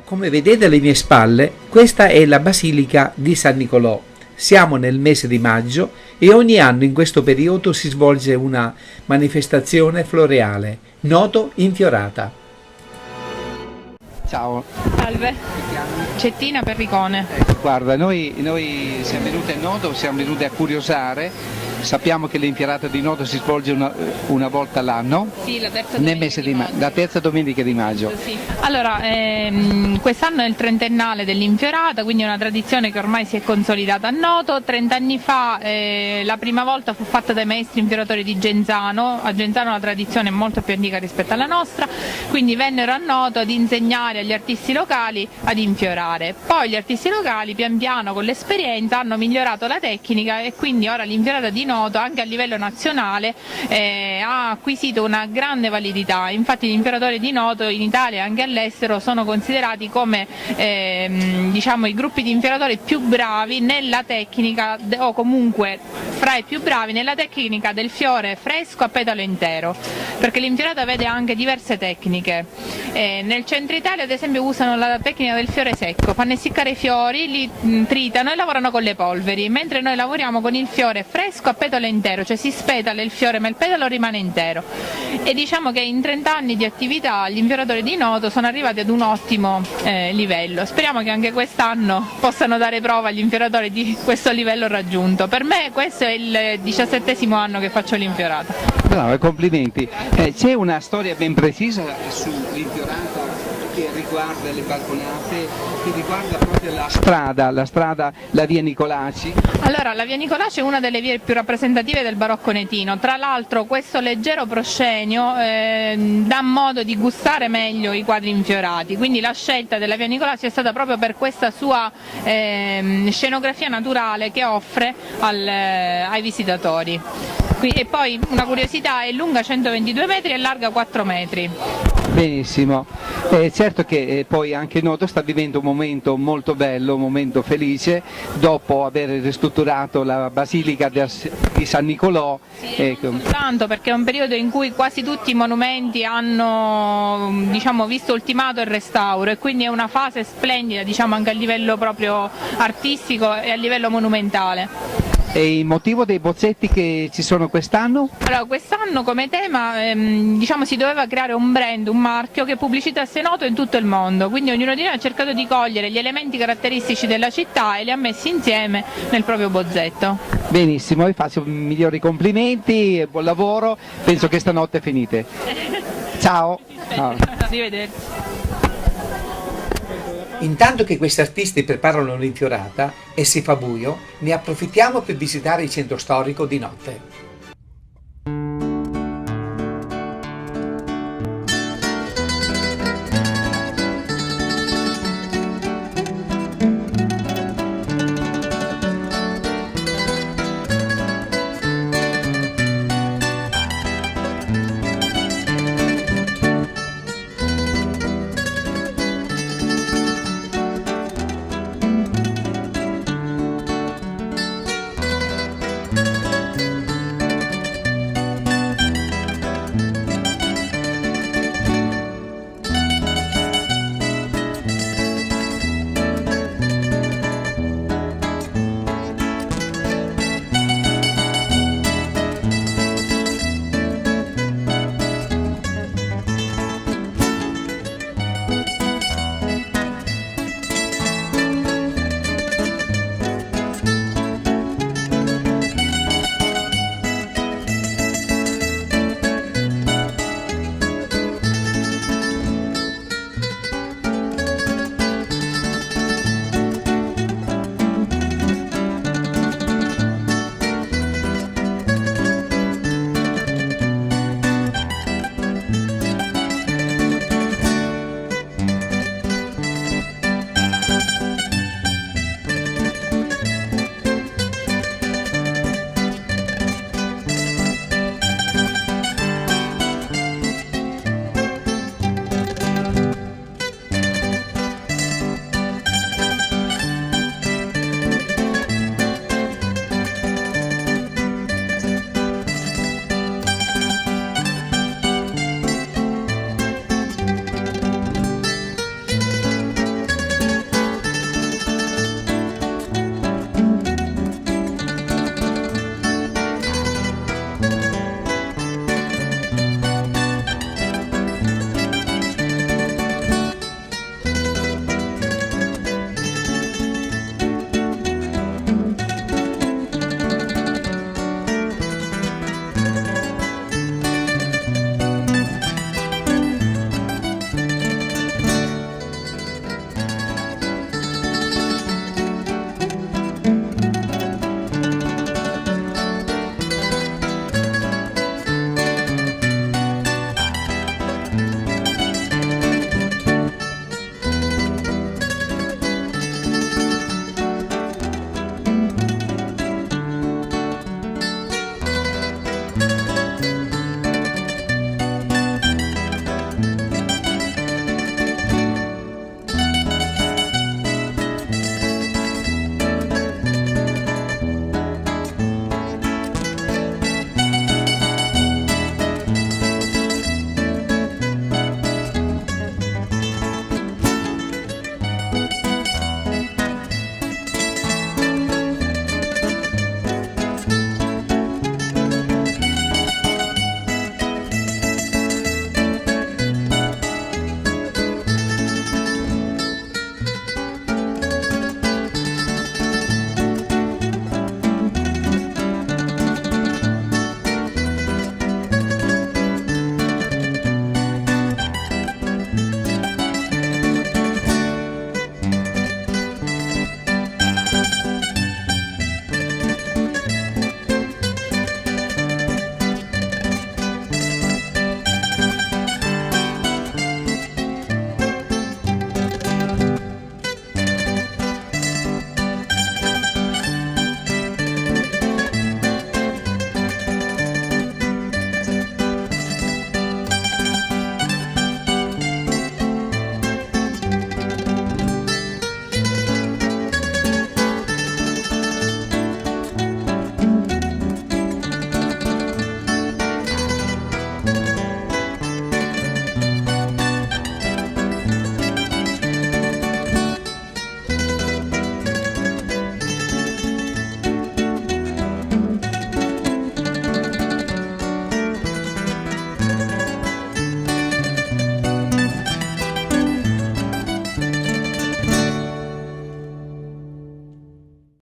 come vedete alle mie spalle, questa è la Basilica di San Nicolò. Siamo nel mese di maggio e ogni anno in questo periodo si svolge una manifestazione floreale, Noto Infiorata. Ciao. Salve. Cettina Perricone. Guarda, noi siamo venuti a Noto, siamo venuti a curiosare. Sappiamo che l'infiorata di Noto si svolge una volta all'anno, Sì, la terza nel domenica mese di maggio. la terza domenica di maggio. Sì. Allora, quest'anno è il trentennale dell'infiorata, quindi è una tradizione che ormai si è consolidata a Noto. 30 anni fa la prima volta fu fatta dai maestri infioratori di Genzano. A Genzano la tradizione è molto più antica rispetto alla nostra, quindi vennero a Noto ad insegnare agli artisti locali ad infiorare. Poi gli artisti locali pian piano con l'esperienza hanno migliorato la tecnica e quindi ora l'infiorata di Noto anche a livello nazionale ha acquisito una grande validità. Infatti gli infioratori di Noto in Italia e anche all'estero sono considerati come diciamo, i gruppi di infioratori più bravi nella tecnica o comunque fra i più bravi nella tecnica del fiore fresco a petalo intero, perché l'infiorata vede anche diverse tecniche. Nel centro Italia ad esempio usano la tecnica del fiore secco, fanno essiccare i fiori, li tritano e lavorano con le polveri, mentre noi lavoriamo con il fiore fresco a petalo intero, cioè si spetala il fiore ma il petalo rimane intero. E diciamo che in 30 anni di attività gli infioratori di Noto sono arrivati ad un ottimo livello. Speriamo che anche quest'anno possano dare prova agli infioratori di questo livello raggiunto. Per me questo è il 17° anno che faccio l'infiorata. Brava, complimenti. C'è una storia ben precisa sull'infiorata che riguarda le balconate, che riguarda proprio la strada, la via Nicolaci. Allora, la via Nicolaci è una delle vie più rappresentative del barocco netino. Tra l'altro questo leggero proscenio dà modo di gustare meglio i quadri infiorati, quindi la scelta della via Nicolaci è stata proprio per questa sua scenografia naturale che offre ai visitatori. E poi una curiosità, è lunga 122 metri e larga 4 metri. Benissimo, certo che poi anche Noto sta vivendo un momento molto bello, un momento felice, dopo aver ristrutturato la Basilica di San Nicolò. Sì, ecco. Non soltanto perché è un periodo in cui quasi tutti i monumenti hanno visto ultimato il restauro e quindi è una fase splendida anche a livello proprio artistico e a livello monumentale. E il motivo dei bozzetti che ci sono quest'anno? Allora, quest'anno come tema si doveva creare un brand, un marchio che pubblicitasse Noto in tutto il mondo, quindi ognuno di noi ha cercato di cogliere gli elementi caratteristici della città e li ha messi insieme nel proprio bozzetto. Benissimo, vi faccio i migliori complimenti, buon lavoro, penso che stanotte finite. Ciao! Ciao. Arrivederci. Intanto che questi artisti preparano l'infiorata e si fa buio, ne approfittiamo per visitare il centro storico di notte.